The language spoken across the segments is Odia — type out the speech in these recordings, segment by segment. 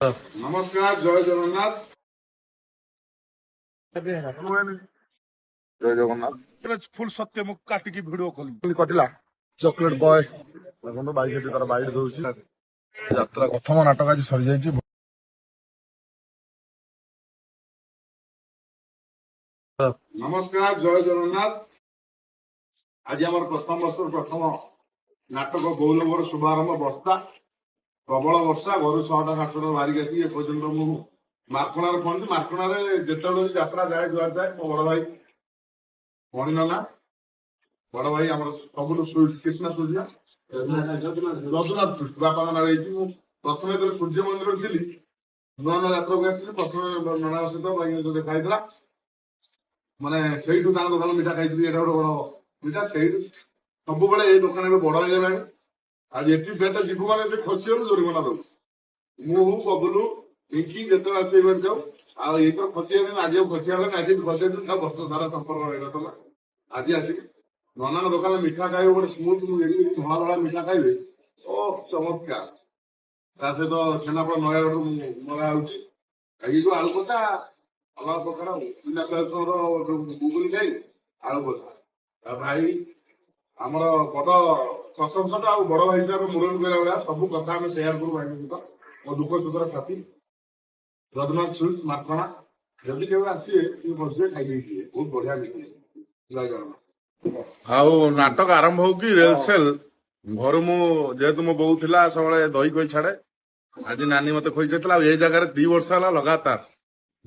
নমস্কার, জয় জগন্নাথ। জয় জগন্নাথ। ফুল সত্য মুখ কাটিকি ভিডিও কଟିଲା ଚକୋଲେଟ ବୟ ଦେଖନ୍ତୁ ବାଇକ ଏଠି ତାର ବାଇଟ ଦଉଛି। ଯାତ୍ରା ପ୍ରଥମ ନାଟକ ଆଜି ସରିଯାଇଛି। ନମସ୍କାର, ଜୟ ଜଗନ୍ନାଥ। ଆଜି ଆମର ପ୍ରଥମ ବର୍ଷର ପ୍ରଥମ ନାଟକ ଗୌରବର ଶୁଭାରମ୍ଭ। ବର୍ଷା, ପ୍ରବଳ ବର୍ଷା। ଘରୁ 6ଟା 7ଟା ବାହାରିକି ଆସିକି ଏପର୍ଯ୍ୟନ୍ତ ମୁଁ ମାର୍କଣାରେ ପହଞ୍ଚି। ମାର୍କଣାରେ ଯେତେବେଳେ ଯାତ୍ରା ଯାଏ ଯୁଆଡେ ଯାଏ ମୋ ବଡ ଭାଇ ମଣି ନନା, ବଡ ଭାଇ ଆମର ସବୁଠୁ କୃଷ୍ଣ ସୂର୍ଯ୍ୟ ରଘୁନାଥ ସୃଷ୍ଟି ବାପାଙ୍କ ନାଁ ହେଇଛି। ମୁଁ ପ୍ରଥମେ ଯେତେବେଳେ ସୂର୍ଯ୍ୟ ମନ୍ଦିର ଥିଲି, ନୂଆ ନୂଆ ଯାତ୍ରାକୁ ଆସିଥିଲି, ପ୍ରଥମେ ନନାଙ୍କ ସହିତ ଭାଇଙ୍କ ସହିତ ଦେଖା ହେଇଥିଲା। ମାନେ ସେଇଠୁ ତାଙ୍କ ଦୋକାନ ମିଠା ଖାଇଥିଲି। ଏଇଟା ଗୋଟେ ବଡ ମିଠା। ସେଇଠୁ ସବୁବେଳେ ଏଇ ଦୋକାନ ଏବେ ବଡ ହେଇଗଲାଣି। ଆଜି ଏଠି ବେଟ ଯିବୁ ମାନେ ସେ ଖସିବାକୁ ଜୋରିମନା ଦଉଛି। ମୁଁ ବବୁଲୁ ପିଙ୍କି ଯେତେବେଳେ ଆସି ଇଭେଣ୍ଟ ଯାଉ, ଆଉ ଏଇଥର ଖସିଗଲେଣି। ଆଜି ଆଉ ଖସିବା ହେଲାନି। ଆଜି ଖସିଯାଇଥିଲି ତା ବର୍ଷ ସାରା ସମ୍ପର୍କ ରହିନଥିଲା। ଆଜି ଆସିକି ନନାଙ୍କ ଦୋକାନରେ ମିଠା ଖାଇବେ, ଗୋଟେ ସ୍ମୁଥ ଧଳା ଧଳା ମିଠା ଖାଇବେ, ଓ ଚମତ୍କାର। ତା ସହିତ ଛେନାପୋଡ ନୟାଗଡ଼ରୁ ମଗା ହଉଛି। ଏଇ ଯୋଉ ଆଳୁ କଷା ଅଲଗା ପ୍ରକାର। ବିନା ପିଆଜର ଗୁଗୁନି ଖାଇ ଆଳୁ କଷା। ଆଉ ଭାଇ ଆମର ବଡ ପ୍ରଶଂସକ ଆଉ ବଡ ଭାଇ ହିସାବରେ ମୁରଳି କହିଲା ଭଳିଆ ସବୁ କଥା ଆମେ ସେୟାର କରୁ ଭାଇଙ୍କ ସହିତ। ମୋ ଦୁଃଖ ସୁଖର ସାଥୀ ରଘୁନାଥ ସୁଇଟ୍ସ ମାର୍କଣା। ଯଦି କେବେ ଆସିବେ ଟିକେ ବସିବେ, ଖାଇଦେଇଥିବେ। ବହୁତ ବଢିଆ ମିଠା। ଜୟ ଜଗନ୍ନାଥ। ଆଉ ନାଟକ ଆରମ୍ଭ ହଉ କି ରେଲସେଲ ଘରୁ ମୁଁ ଯେହେତୁ ମୋ ବୋଉ ଥିଲା ସବୁବେଳେ ଦହି କହି ଛାଡେ। ଆଜି ନାନୀ ମତେ ଖୋଇଯାଇଥିଲା। ଆଉ ଏଇ ଜାଗାରେ 2 ବର୍ଷ ହେଲା ଲଗାତାର।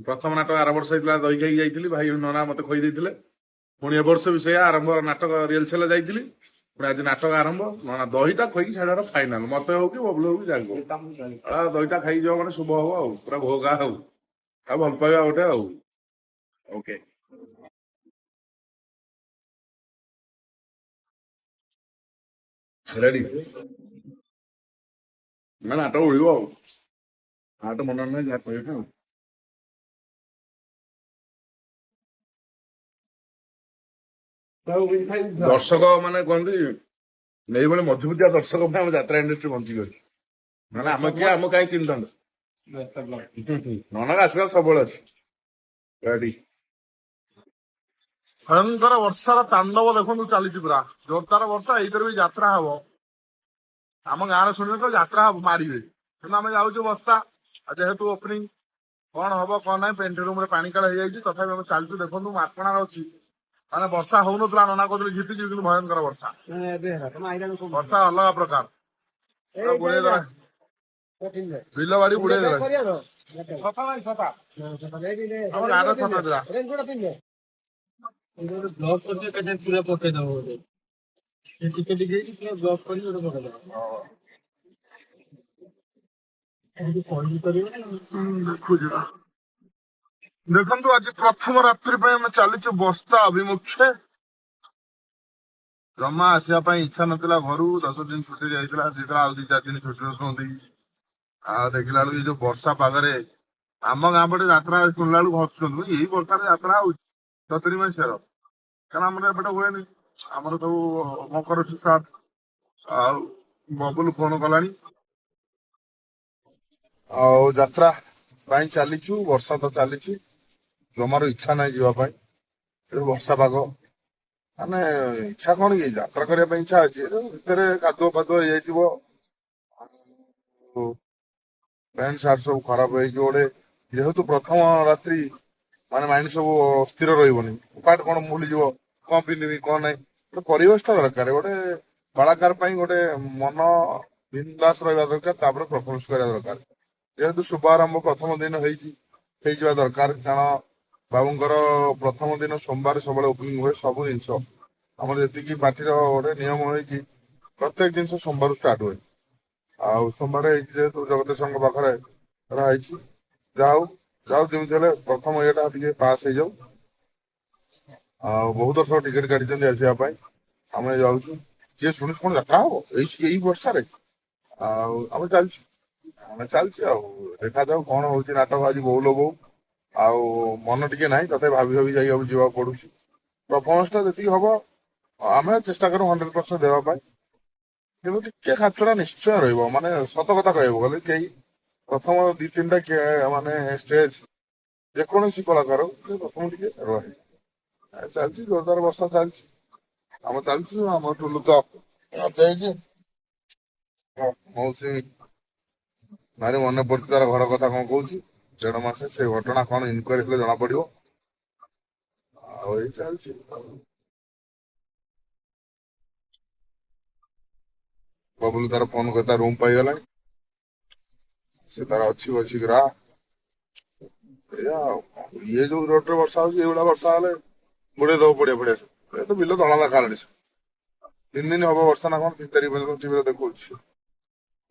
ପ୍ରଥମ ନାଟକ ଆର ବର୍ଷ ହେଇଥିଲା, ଦହି ଖାଇକି ଯାଇଥିଲି। ଭାଇ ନନା ମତେ ଖୋଇ ଦେଇଥିଲେ। ପୁଣି ଏ ବର୍ଷ ବି ସେଇଆ ଆରମ୍ଭ ନାଟକ ରିଏଲସେଲ ଯାଇଥିଲି। ପୁଣି ଆଜି ନାଟକ ଆରମ୍ଭ। ନନା ଦହିଟା ଖୋଇକି ଛାଡିବାର ଫାଇନାଲ। ମତେ ହଉ କି ବବୁଲ ହଉ କି ଯାକୁ ଦହିଟା ଖାଇକି ଯିବ ମାନେ ଶୁଭ ହବ। ଆଉ ପୁରା ଭୋଗା ହଉ ଆଉ ଭଲ ପାଇବା ଗୋଟେ ଆଉ। Okay, ready. ନା ନାଟକ ଉଡ଼ିବ ଆଉ। ନାଟ ମନେ ନାହିଁ ଯାହା କହିବେ ଆଉ। ଦର୍ଶକ ମାନେ କୁହନ୍ତି ଏଇଭଳି ମଜବୁତିଆ ଦର୍ଶକ ପାଇଁ ଆମ ଯାତ୍ରା ଇଣ୍ଡଷ୍ଟ୍ରି ବଞ୍ଚିକି ଅଛି। ମାନେ ଆମେ କିଏ, ଆମ କାହିଁ ଚିନ୍ତାନ୍ତୁ। ନନାର ଆଶୀର୍ବାଦ ସବୁବେଳେ ଅଛି। ରେଡି। ଭୟଙ୍କର ବର୍ଷାର ତାଣ୍ଡବ ଦେଖନ୍ତୁ ଚାଲିଛି ପୁରା ଜୋରଦାର ବର୍ଷା। ଏଇଥିରେ ବି ଯାତ୍ରା ହବ। ଆମ ଗାଁରେ ଶୁଣିବେ ତ ଯାତ୍ରା ହବ ମାରିବେ। କିନ୍ତୁ ଆମେ ଯାଉଛୁ ବସ୍ତା। ଆଉ ଯେହେତୁ ଓପନିଂ କଣ ହବ କଣ ନାହିଁ, ପେଣ୍ଟ ରୁମରେ ପାଣି କାଳ ହେଇଯାଇଛି। ତଥାପି ଆମେ ଚାଲିଛୁ। ଦେଖନ୍ତୁ ମାର୍କଣାରେ ଅଛି। ମାନେ ବର୍ଷା ହଉନଥିଲା, ନନା କହୁଥିଲେ ଝିପିଝିପି, କିନ୍ତୁ ଭୟଙ୍କର ବର୍ଷା। ବର୍ଷା ଅଲଗା ପ୍ରକାର। ବୁଡେଇ ଦେଲା ବିଲ ବାଡି, ବୁଡେଇ ଦେଲା। ଆମ ଗାଁରେ ଛତା ଥିଲା। ବ୍ଲକ କରିଦିଅ ଏକାଥରେ ପୁରା ପକେଇଦବ ଗୋଟେ। ଟିକେ ଟିକେ ହେଇକି ପୁରା ବ୍ଲକ କରି ଗୋଟେ ପକେଇଦବ। ଦେଖୁଛୁ। ଦେଖନ୍ତୁ ଆଜି ପ୍ରଥମ ରାତ୍ରି ପାଇଁ ଆମେ ଚାଲିଛୁ ବସ୍ତା ଅଭିମୁଖେ। ଜମା ଆସିବା ପାଇଁ ଇଚ୍ଛା ନଥିଲା ଘରୁ। 10 ଦିନ ଛୁଟିରେ ଯାଇଥିଲା, ସେଇଟା ଆଉ 2-4 ଦିନ ଛୁଟିରେ ଶୁଣନ୍ତି। ଆଉ ଦେଖିଲା ବେଳକୁ ଏଇ ଯୋଉ ବର୍ଷା ପାଗରେ ଆମ ଗାଁ ପଟେ ଯାତ୍ରା ଶୁଣିଲା ବେଳକୁ ହସୁଛନ୍ତି। ଏଇ ବର୍ଷାରେ ଯାତ୍ରା ହଉଛି ଚତୁରୀ କାରଣ ଆମର ଏପଟେ ହୁଏନି। ଆମର ସବୁ ମକର ଷ୍ଟାର୍ଟ। ଆଉ ବବୁଲ ଫୋନ କଲାଣି। ଆଉ ଯାତ୍ରା ପାଇଁ ଚାଲିଛୁ। ବର୍ଷା ତ ଚାଲିଛି, ଜମାରୁ ଇଚ୍ଛା ନାହିଁ ଯିବା ପାଇଁ। ବର୍ଷା ପାଗ ମାନେ ଇଚ୍ଛା କଣ କି, ଯାତ୍ରା କରିବା ପାଇଁ ଇଚ୍ଛା ଅଛି। ଭିତରେ କାଦୁଅ ଫାଦୁଅ ହେଇଯାଇଥିବ। ପ୍ୟାଣ୍ଟ ସାର୍ଟ ସବୁ ଖରାପ ହେଇକି ଗୋଟେ, ଯେହେତୁ ପ୍ରଥମ ରାତ୍ରି ମାନେ ମାଇଣ୍ଡ ସବୁ ସ୍ଥିର ରହିବନି। ପାଠ କଣ ଭୁଲିଯିବ, କଣ ପିନ୍ଧିବି କଣ ନାହିଁ। ଗୋଟେ ପରିବେଶ ଟା ଦରକାର। ଗୋଟେ କଳାକାର ପାଇଁ ଗୋଟେ ମନ ବିନ୍ଦାସ ରହିବା ଦରକାର। ତାପରେ ପରଫର୍ମାନ୍ସ କରିବା ଦରକାର। ଯେହେତୁ ଶୁଭ ଆରମ୍ଭ ପ୍ରଥମ ଦିନ ହେଇଯିବା ଦରକାର। କାରଣ ବାବୁଙ୍କର ପ୍ରଥମ ଦିନ ସୋମବାର ସବୁବେଳେ ଓପନିଂ ହୁଏ। ସବୁ ଜିନିଷ ଆମର ଯେତିକି ପାର୍ଟିର ଗୋଟେ ନିୟମ ହେଇଛି, ପ୍ରତ୍ୟେକ ଜିନିଷ ସୋମବାରରୁ ଷ୍ଟାର୍ଟ ହୁଏ। ଆଉ ସୋମବାର ହେଇଛି ଯେହେତୁ ଜଗତେଶଙ୍କ ପାଖରେ ହେଇଛି। ଯାଉ ଯେମିତି ହେଲେ ପ୍ରଥମ ଇଏଟା ଟିକେ ପାସ୍ ହେଇଯାଉ। ଆଉ ବହୁତ ବର୍ଷ ଟିକେଟ କାଟିଛନ୍ତି ଆସିବା ପାଇଁ। ଆମେ ଯାଉଛୁ। କିଏ ଶୁଣିଛୁ କଣ ଯାତ୍ରା ହବ ଏଇ ବର୍ଷାରେ? ଆଉ ଆମେ ଚାଲିଛୁ ଆଉ। ଦେଖାଯାଉ କଣ ହଉଛି ନାଟକ। ଆଜି ବୋଉ ଲୋ ବୋଉ ଆଉ ମନ ଟିକେ ନାହିଁ, ତଥାପି ଭାବି ଭାବି ଯାଇବାକୁ ଯିବାକୁ ପଡୁଛି। ପରଫର୍ମାନ୍ସ ଟା ଯେତିକି ହବ ଆମେ ଚେଷ୍ଟା କରୁ 100% ଦେବା ପାଇଁ। କିନ୍ତୁ ଟିକେ ଖାଚଡା ନିଶ୍ଚୟ ରହିବ। ମାନେ ସତ କଥା କହିବାକୁ ଗଲେ କେହି ପ୍ରଥମ 2-3ଟା ମାନେ ଷ୍ଟେଜ ଯେକୌଣସି କଳାକାର ପ୍ରଥମ ଟିକେ ରହେ। ଚାଲିଛି ଜୋରଦାର ବର୍ଷା ଚାଲିଛି, ଆମ ଚାଲିଛୁ ଆମ ଟୁଲୁ ତ ହେଇଛି। ମୌସୁମୀ ଭାରି ମନେ ପଡୁଛି ତାର ଘର କଥା କଣ କହୁଛି, 1.5 ମାସ ସେ ଘଟଣା କଣ ଇନକ୍ୱାରି କଲେ ଜଣା ପଡିବ। ଆଉ ଏଇ ଚାଲିଛି। ବବୁଲ ତାର ଫୋନ କରି ତା ରୁମ ପାଇଗଲାଣି, ସେ ତାର ଅଛି ବସିକିରା ଏଇଆ ଆଉ। ଇଏ ଯୋଉ ରୋଡରେ ବର୍ଷା ହଉଛି, ଏଇଭଳିଆ ବର୍ଷା ହେଲେ ବୁଡେଇ ଦବ ପଡିଆ ଏ ତ ବିଲ ଧଳା ଦେଖାଗଲାଣି। 3 ଦିନ ହବ ବର୍ଷା ନା କଣ, 3 ତାରିଖ ପର୍ଯ୍ୟନ୍ତ ଟିଭିରେ ଦେଖଉଛି।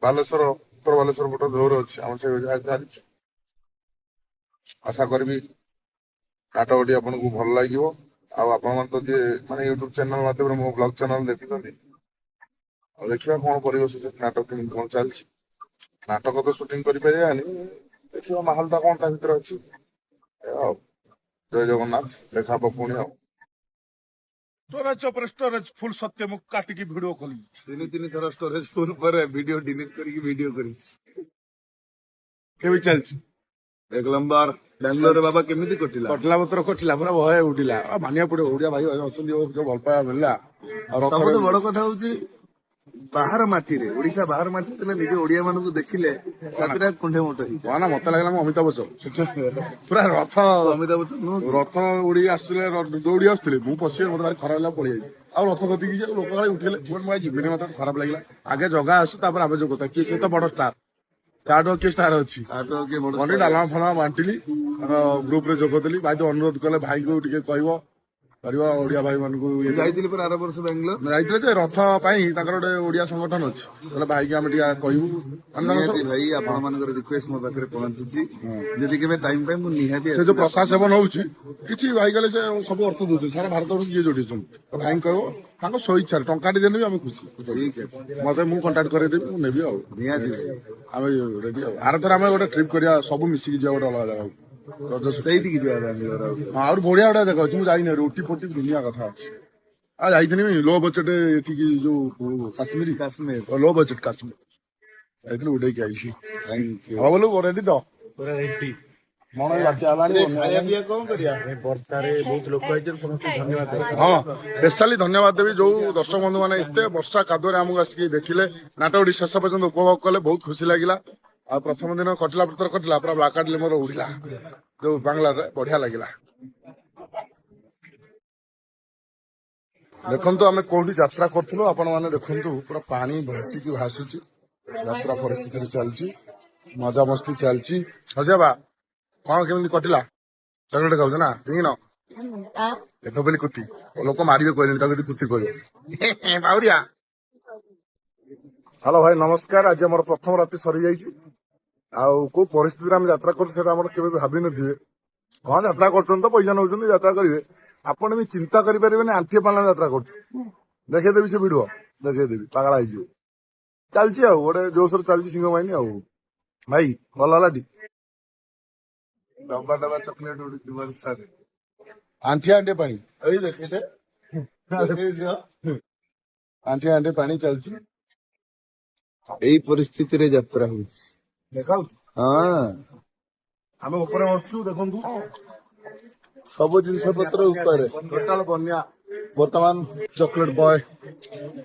ବାଲେଶ୍ୱର, ଉତ୍ତର ବାଲେଶ୍ୱର ପଟ ଜୋର ଅଛି, ଆମର ସେ ଚାଲିଛୁ। ଆଶା କରିବି ନାଟକଟି ଆପଣଙ୍କୁ ଭଲ ଲାଗିବ। ଆଉ ଆପଣମାନେ ତ ଯିଏ ମାନେ ୟୁଟ୍ୟୁବ ଚ୍ୟାନେଲ ମାଧ୍ୟମରେ ମୋ ବ୍ଲଗ ଚ୍ୟାନେଲ ଦେଖୁଛନ୍ତି, ଆଉ ଦେଖିବା କଣ ପରିବେଶ ସେ ନାଟକ କେମିତି କଣ ଚାଲିଛି। ନାଟକ ତ ସୁଟିଂ କରିପାରିବାନି, ଦେଖିବା ମାହୋଲଟା କଣ ତା ଭିତରେ ଅଛି ଆଉ। ଜୟ ଜଗନ୍ନାଥ, ଦେଖା ହବ ପୁଣି ଆଉ। स्टोरेज ଉପରେ स्टोरेज फुल सत्य ମୁଁ କାଟିକି ଭିଡିଓ କଲି। 3 ଥର ଷ୍ଟୋରେଜ ଫୁଲ ପରେ ଭିଡିଓ ଡିଲିଟ କରିକି ଭିଡିଓ କରିଛି। କେମିତି ଚାଲିଛି? 1 ନମ୍ବର। ବାଙ୍ଗାଲୋରରେ ବାବା କେମିତି କଟିଲା? କଟିଲା ପତ୍ର କଟିଲା ପୁରା ଭୟ ଉଠିଲା। ମାନିବାକୁ ପଡିବ, ଓଡିଆ ଭାଇ ଅଛନ୍ତି, ଯୋଉ ଭଲ ପାଇବା ମିଳିଲା। ଆଉ ସବୁଠୁ ବଡ କଥା ହଉଛି ବାହାର ମାଟିରେ, ଓଡିଶା ବାହାର ମାଟିରେ ନିଜ ଓଡିଆ ମାନଙ୍କୁ ଦେଖିଲେ ଛାତିଟା କୁଣ୍ଢେ ମୋଟ ହେଇଯାଏ। ନା ମତେ ଲାଗିଲା ମୁଁ ଅମିତାଭ ବଚ୍ଚନ ପୁରା ଅମିତାଭ ବଚ୍ଚନ ନୁହଁ କି? ରଥ ଉଡି ଆସୁଥିଲେ, ଦୌଡି ଆସୁଥିଲେ, ମୁଁ ପଶିବେ ମତେ ଭାରି ଖରାପ ଲାଗିଲା, ପଳେଇ ଯାଇଛି। ଆଉ ରଥ କତିକି ଯାଉ ଲୋକ ଖାଲି ଉଠେଇଲେ, ମୁଁ ଯିବିନି, ମତେ ଖରାପ ଲାଗିଲା। ଆଗେ ଜଗା ଆସୁ, ତାପରେ ଆମେ ଯୋଉ କଥା କିଏ, ସେ ତ ବଡ ଷ୍ଟାର, ତାଠୁ କିଏ ଷ୍ଟାର ଅଛି। ମଣ୍ଡି ଡାଲମା ଫାଲମା ବାଣ୍ଟିଲି, ଗ୍ରୁପରେ ଯୋଗ ଦେଲି। ଭାଇ ତ ଅନୁରୋଧ କଲେ ଭାଇଙ୍କୁ ଟିକେ କହିବ କରିବ ଓଡିଆ ଭାଇ ମାନଙ୍କୁ। ଯାଇଥିଲି ପରେ ଆର ବର୍ଷ ବାଙ୍ଗାଲୋର ଯାଇଥିଲେ ଯେ ରଥ ପାଇଁ ତାଙ୍କର ଗୋଟେ ଓଡିଆ ସଂଗଠନ ଅଛି, କହିଲେ ଭାଇକି ଆମେ ଟିକେ କହିବୁ। ନିହାତି ଭାଇ, ଆପଣ ମାନଙ୍କର ରିକ୍ୱେଷ୍ଟ ମୋ ପାଖରେ ପହଞ୍ଚିଛି, ଯଦି କେବେ ଟାଇମ ପାଇ ମୁଁ ନିହାତି ସେ ଯୋଉ ପ୍ରସାଦ ସେବନ ହଉଛି, କିଛି ଭାଇ ଗଲେ ସେ ସବୁ ଅର୍ଥ ଦଉଛନ୍ତି, ସାରା ଭାରତବର୍ଷ ଯିଏ ଯୋଡିଛନ୍ତି। ଭାଇଙ୍କୁ କହିବ, ତାଙ୍କ ସ୍ୱଇଚ୍ଛାରେ ଟଙ୍କାଟି ଦେଲେ ବି ଆମେ ଖୁସି। ମତେ ମୁଁ କଣ୍ଟାକ୍ଟ କରେଇଦେବି, ମୁଁ ନେବି ଆଉ। ନିହାତି ଆମେ ରେଡି ଆଉ। ଆରଥର ଆମେ ଗୋଟେ ଟ୍ରିପ୍ କରିବା, ସବୁ ମିଶିକି ଯିବା ଗୋଟେ ଅଲଗା ଜାଗାକୁ। ସେଇଠିକି ଯିବା ବାଙ୍ଗାଲୋର। ଆହୁରି ବଢିଆ ବଢିଆ ଜାଗା ଅଛି, ମୁଁ ଯାଇନି। ରୁଟି ଫୁଟି ଦୁନିଆ କଥା ଅଛି। ଆଉ ଯାଇଥିଲି ଲୋ ବଜେଟ ଏଠିକି, ଯୋଉ କାଶ୍ମୀର ଲୋ ବଜେଟ କାଶ୍ମୀର ଯାଇଥିଲି, ଉଡେଇକି ଆଇଛି। ହବ ବୋଲୁ ରେଡି ତ ମନ ବାତ୍ୟା ହେଲାଣି। ଖାଇବା ପିଇବା କଣ କରିବା? ବର୍ଷାରେ ବହୁତ ଲୋକ ହେଇଛନ୍ତି, ସମସ୍ତଙ୍କୁ ଧନ୍ୟବାଦ। ହଁ, ସ୍ପେଶାଲି ଧନ୍ୟବାଦ ଦେବି ଯୋଉ ଦର୍ଶକ ବନ୍ଧୁ ମାନେ ଏତେ ବର୍ଷା କାଦୁଅରେ ଆମକୁ ଆସିକି ଦେଖିଲେ, ନାଟକଟି ଶେଷ ପର୍ଯ୍ୟନ୍ତ ଉପଭୋଗ କଲେ, ବହୁତ ଖୁସି ଲାଗିଲା। ଆଉ ପ୍ରଥମ ଦିନ କଟିଲା ପତ୍ର କଟିଲା, ପୁରା ବ୍ଲାକ୍ ଆଉଟ୍ ମୋର ଉଡିଲା ଯୋଉ ବାଙ୍ଗଲାରେ, ବଢିଆ ଲାଗିଲା। ଦେଖନ୍ତୁ ଆମେ କୋଉଠି ଯାତ୍ରା କରୁଥିଲୁ, ଆପଣ ମାନେ ଦେଖନ୍ତୁ, ପୁରା ପାଣି ଭାସିକି ଭାସୁଛି। ଯାତ୍ରା ପରିସ୍ଥିତିରେ ଚାଲିଛି, ମଜାମସ୍ତି ଚାଲିଛି। ହଜେ ବା କଣ କେମିତି କଟିଲା? ଚକଲେଟ ଖାଉଛ ନା ପିଙ୍ଗିନ ଦେଖ ବୋଲି କୁତି ଲୋକ ମାରିବେ, କହିଲେଣି ତାକୁ କୁତି କହିବେ ବାଉରିଆ। ହ୍ୟାଲୋ ଭାଇ ନମସ୍କାର। ଆଜି ଆମର ପ୍ରଥମ ରାତି ସରିଯାଇଛି। ଆଉ କୋଉ ପରିସ୍ଥିତିରେ ଆମେ ଯାତ୍ରା କରୁଛୁ ସେଟା ଆମର କେବେ ଭାବିନଥିବେ। ହଁ ଯାତ୍ରା କରୁଛନ୍ତି ତ, ପଇସା ନେଉଛନ୍ତି, ଯାତ୍ରା କରିବେ। ଆପଣ ବି ଚିନ୍ତା କରିପାରିବେନି, ଆଣ୍ଠିଏ ପାଲା ଯାତ୍ରା କରୁଛୁ। ଦେଖେଇଦେବି ସେ ଭିଡିଓ, ଦେଖେଇଦେବି, ପାଗଳା ହେଇଯିବ। ଚାଲିଛି ଆଉ ଗୋଟେ ଜୋସରେ ଚାଲିଛି ସିଂହ ବାହିନୀ ଆଉ। ଭାଇ ଭଲ ହେଲା ଟି? ଡବା ଡବା ଚକଲେଟ ଉଡୁଛି ବର୍ଷାରେ। ଆଣ୍ଠିଏ ଆଣ୍ଠିଏ ପାଣି, ଏଇ ଦେଖେଇଦେ, ଆଣ୍ଠିଏ ଆଣ୍ଠିଏ ପାଣି ଚାଲିଛି। ଏଇ ପରିସ୍ଥିତିରେ ଯାତ୍ରା ହଉଛି, ଦେଖାଉଛି। ହଁ। ଆମେ ଉପରେ ବସୁଛୁ, ଦେଖନ୍ତୁ ସବୁ ଜିନିଷ ପତ୍ର ଉପରେ ଟୋଟାଲ ବନ୍ୟା। ବର୍ତ୍ତମାନ ଚକୋଲେଟ ବୟ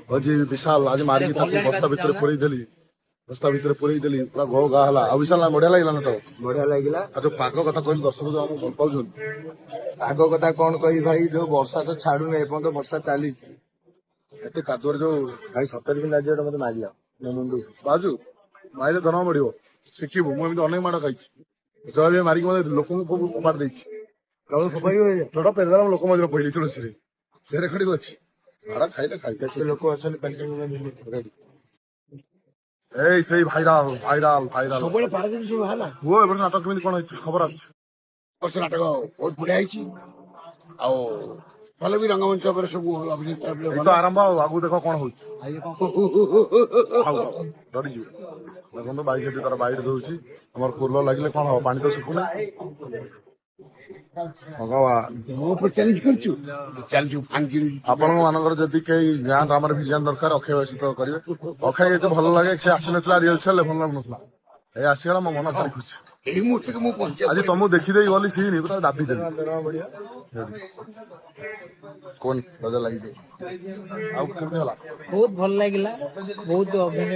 ହଉଛି ବିଶାଲ, ଆଜି ମାରିକି ତାକୁ ବସ୍ତା ଭିତରେ ପୁରେଇ ଦେଲି, ପୁରା ଘୋ ଘା ହେଲା। ଆଉ ବିଶାଲ ବଢିଆ ଲାଗିଲା ନା ତ? ବଢିଆ ଲାଗିଲା। ଆଉ ଯୋଉ ପାଗ କଥା କହିଲି, ଦର୍ଶକ ଯୋଉ ଆମକୁ ଭଲ ପାଉଛନ୍ତି। ପାଗ କଥା କଣ କହିବି ଭାଇ, ଯୋଉ ବର୍ଷା ତ ଛାଡୁନି, ଏପର୍ଯ୍ୟନ୍ତ ବର୍ଷା ଚାଲିଛି। ଏତେ କାଦୁଅରେ ଯୋଉ ଭାଇ 70 ଦିନ ଆଜି ମତେ ମାରିଲା ମୋ ମୁଣ୍ଡୁ। ବାଜୁ ମାରିଲେ ଧନ ବଢିବ, ଶିଖିବୁ। ମୁଁ ଏମିତି ଅନେକ ମାଡ ଖାଇଛି, ଜୟ ମାରିକି ମତେ ଲୋକଙ୍କୁ ମାରି ଦେଇଛି। ଛୋଟ ପେଲା ଲୋକ ମଝିରେ ପଇଲି ତୁଳସୀରେ, ସେ ରେକର୍ଡିଂ ଅଛି। ମାଡ ଖାଇଲେ କେତେ ଲୋକ ଅଛନ୍ତି ଏଇ ସେଇ ଭାଇରାଲ ଭାଇରାଲ ଭାଇରାଲ ସବୁବେଳେ ପାରାଦୀପ ସବୁ ହେଲା। ପୁଅ ଏବେ ନାଟକ କେମିତି କଣ ହେଇଛି ଖବର ଅଛି? ବର୍ଷ ନାଟକ ବହୁତ ବଢିଆ ହେଇଛି, ଆଉ ଭଲ ବି ରଙ୍ଗମଞ୍ଚ ଉପରେ ସବୁ ଅଭିନେତା ଏଇ ତ ଆରମ୍ଭ, ଆଉ ଆଗକୁ ଦେଖ କଣ ହଉଛି। ଡରିଯିବେ। ଦେଖନ୍ତୁ ବାଇକ ଏଠି ତାର ବାଇକ ଦଉଛି, ଆମର କୁଲର ଲାଗିଲେ କଣ ହବ, ପାଣି ତ ଶୁଖୁନି। ଭଗବାନ ଚ୍ୟାଲେଞ୍ଜ କରୁଛୁ, ଚାଲିଛୁ ଆପଣଙ୍କ ମାନଙ୍କର ଯଦି କେହି ଗାଁ ଆମର ଭିଜନ ଦରକାର, ଅକ୍ଷୟ ସହିତ କରିବେ। ଅକ୍ଷୟ ଏତେ ଭଲ ଲାଗେ, ସେ ଆସିନଥିଲା ରିହର୍ସାଲ ଭଲ ଲାଗୁନଥିଲା। ଏ ଆସିଗଲା ମୋ ମନ ଭାରି ଖୁସି। ଏଇ ମୁହୂର୍ତ୍ତରେ ମୁଁ ପହଞ୍ଚିବାକୁ ଆଜି ତମକୁ ଦେଖିଦେଇ ଗଲି ସିନି ପୁରା ଦାବି ଦେଲି। କୋନ ମଜା ଲାଗିଛି। ଆଉ କେମିତି ହେଲା? ବହୁତ ଭଲ ଲାଗିଲା, ବହୁତ ଅଭିନୟ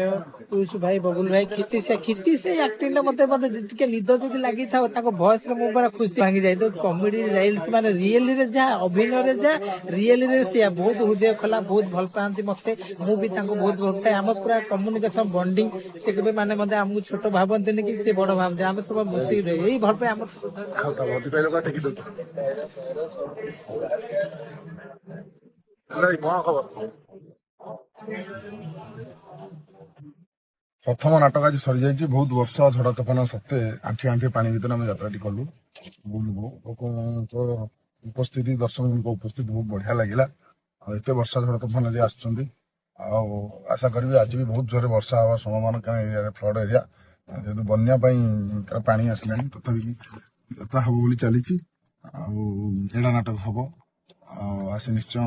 ପିୟୁଷ ଭାଇ, ବବୁଲ ଭାଇ, କ୍ଷିତି ସେ ଆକ୍ଟିଂ ଟା ମତେ ଟିକେ ନିଦ ଯଦି ଲାଗିଥାଉ ତାଙ୍କ ଭଏସ ରେ ମୁଁ ପୁରା ଖୁସି ଭାଙ୍ଗି ଯାଏ। କମେଡି ରିଲ୍ସ ମାନେ ରିଏଲିରେ ଯାହା ଅଭିନୟରେ ଯାହା ରିଏଲିରେ ସେୟା ବହୁତ ହୃଦୟ ଖୋଲା, ବହୁତ ଭଲ ପାଆନ୍ତି ମତେ, ମୁଁ ବି ତାଙ୍କୁ ବହୁତ ଭଲ ପାଏ। ଆମ ପୁରା କମ୍ୟୁନିକେସନ ବଣ୍ଡିଂ, ସେ କେବେ ମାନେ ମତେ ଆମକୁ ଛୋଟ ଭାବନ୍ତିନି କି ସେ ବଡ ଭାବନ୍ତି, ଆମେ ସବୁ ମିଶିକି ରହୁ। ଏଇ ଭଲ ପାଏ ଆମର। ଆଉ ତା ଭର୍ତ୍ତି ପାଇଲ କା ଟେକି ଦଉଛି। କଣ ଖବର? ପ୍ରଥମ ନାଟକ ଆଜି ସରିଯାଇଛି। ବହୁତ ବର୍ଷା ଝଡ଼ ତୋଫାନ ସତ୍ତ୍ୱେ ଆଣ୍ଠିଏ ଆଣ୍ଠିଏ ପାଣି ଭିତରେ ଆମେ ଯାତ୍ରାଟି କଲୁ। ଲୋକଙ୍କ ଉପସ୍ଥିତି, ଦର୍ଶକଙ୍କ ଉପସ୍ଥିତି ବହୁତ ବଢିଆ ଲାଗିଲା। ଆଉ ଏତେ ବର୍ଷା ଝଡ଼ ତୋଫାନ ଯେ ଆସୁଛନ୍ତି, ଆଉ ଆଶା କରିବି ଆଜି ବି ବହୁତ ଜୋରରେ ବର୍ଷା ହେବା ସମ୍ଭାବନା, କାରଣ ଏରିଆରେ ଫ୍ଲଡ୍ ଏରିଆ, ଯେହେତୁ ବନ୍ୟା ପାଇଁ ପାଣି ଆସିଲାଣି, ତଥାପି ଯାତ୍ରା ହବ ବୋଲି ଚାଲିଛି। ଆଉ ଏଇଟା ନାଟକ ହବ, ଆଉ ଆସି ନିଶ୍ଚୟ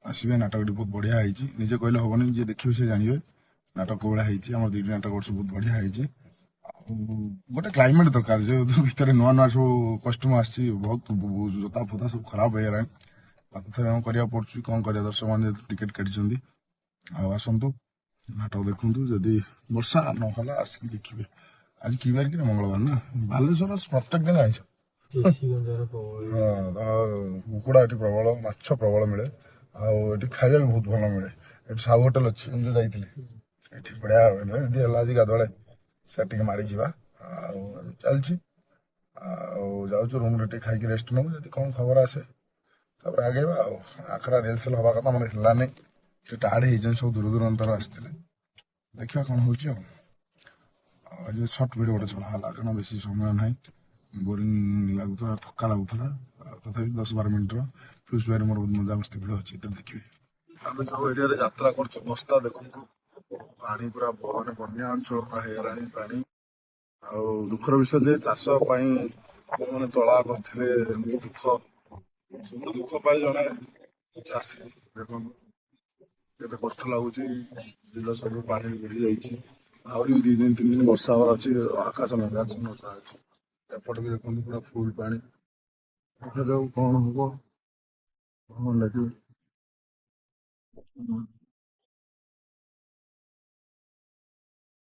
ଆସିବେ। ନାଟକଟି ବହୁତ ବଢିଆ ହେଇଛି, ନିଜେ କହିଲେ ହବନି, ଯିଏ ଦେଖିବେ ସେ ଜାଣିବେ ନାଟକ ଭଳିଆ ହେଇଛି। ଆମର ଦୁଇଟି ନାଟକ ବର୍ଷ ବହୁତ ବଢିଆ ହେଇଛି। ଆଉ ଗୋଟେ କ୍ଲାଇମେଟ ଦରକାର, ଯେହେତୁ ଭିତରେ ନୂଆ ନୂଆ ସବୁ କଷ୍ଟ୍ୟୁମ ଆସିଛି, ବହୁତ ଜୋତା ଫୋତା ସବୁ ଖରାପ ହେଇଗଲାଣି। ଆଉ ତଥାପି ଆମେ କରିବାକୁ ପଡୁଛି, କଣ କରିବା, ଦର୍ଶକ ମାନେ ଯେହେତୁ ଟିକେଟ କାଟିଛନ୍ତି। ଆଉ ଆସନ୍ତୁ, ନାଟକ ଦେଖନ୍ତୁ। ଯଦି ବର୍ଷା ନହେଲା ଆସିକି ଦେଖିବେ। ଆଜି କି ବାର କି ମଙ୍ଗଳବାର ନା? ବାଲେଶ୍ୱର ପ୍ରତ୍ୟେକ ଦିନ ଆଇଁଷ। କୁକୁଡ଼ା ଏଠି ପ୍ରବଳ, ମାଛ ପ୍ରବଳ ମିଳେ, ଆଉ ଏଠି ଖାଇବା ବି ବହୁତ ଭଲ ମିଳେ। ଏଠି ସାହୁ ହୋଟେଲ ଅଛି, ମୁଁ ଯୋଉ ଯାଇଥିଲି, ଏଠି ବଢିଆ ଯଦି ହେଲା ଆଜି ଗାଧୁଆଳେ ସେ ଟିକେ ମାଡ଼ିଯିବା। ଆଉ ଚାଲିଛି, ଆଉ ଯାଉଛୁ ରୁମ୍ରେ ଟିକେ ଖାଇକି ରେଷ୍ଟ ନେବୁ, ଯଦି କଣ ଖବର ଆସେ ତାପରେ ଆଗେଇବା। ଆଉ ଆଖଡ଼ା ରିହର୍ସାଲ ହବା କଥା ଆମର ହେଲାନି, ଟିକେ ଟାୟାର୍ଡ ହେଇଛନ୍ତି, ସବୁ ଦୂର ଦୂରାନ୍ତର ଆସିଥିଲେ। ଦେଖିବା କଣ ହଉଛି। ଆଉ ଆଜି ସର୍ଟ ଭିଡ଼ିଓ ଗୋଟେ ଚଳା ହେଲା, କାରଣ ବେଶୀ ସମୟ ନାହିଁ, ବୋରିଂ ଲାଗୁଥିଲା, ଥକା ଲାଗୁଥିଲା। ତଥାପି 10-12 ମିନିଟ୍ର ପିୟୁଷ ଭାଇର ମୋର ମଜାମସ୍ତି ଭିଡ଼ିଓ ଅଛି, ଏଥିରେ ଦେଖିବେ। ଆମେ ଯୋଉ ଏରିଆରେ ଯାତ୍ରା କରୁଛୁ, ବସ୍ତା ଦେଖନ୍ତୁ, ପାଣି ପୁରା ମାନେ ବନ୍ୟା ଅଞ୍ଚଳ ପୁରା ହେଇଗଲାଣି ପାଣି। ଆଉ ଦୁଃଖର ବିଷୟ ଯେ ଚାଷ ପାଇଁ ଯେଉଁମାନେ ତଳା କରିଥିଲେ, ଦୁଃଖ ପାଇ ଜଣେ ଚାଷୀ ଦେଖନ୍ତୁ କେତେ କଷ୍ଟ ଲାଗୁଛି। ବିଲ ସବୁ ପାଣି ବୁଡି ଯାଇଛି। ଆହୁରି 2 ଦିନ 3 ଦିନ ବର୍ଷା ହବାର ଅଛି, ଆକାଶ ମେଘାଚ୍ଛନ୍ନ ଅଛି। ଏପଟେ ବି ଦେଖନ୍ତୁ ପୁରା ଫୁଲ ପାଣି। ଦେଖାଯାଉ କଣ ହବ, କଣ ଲାଗିବ।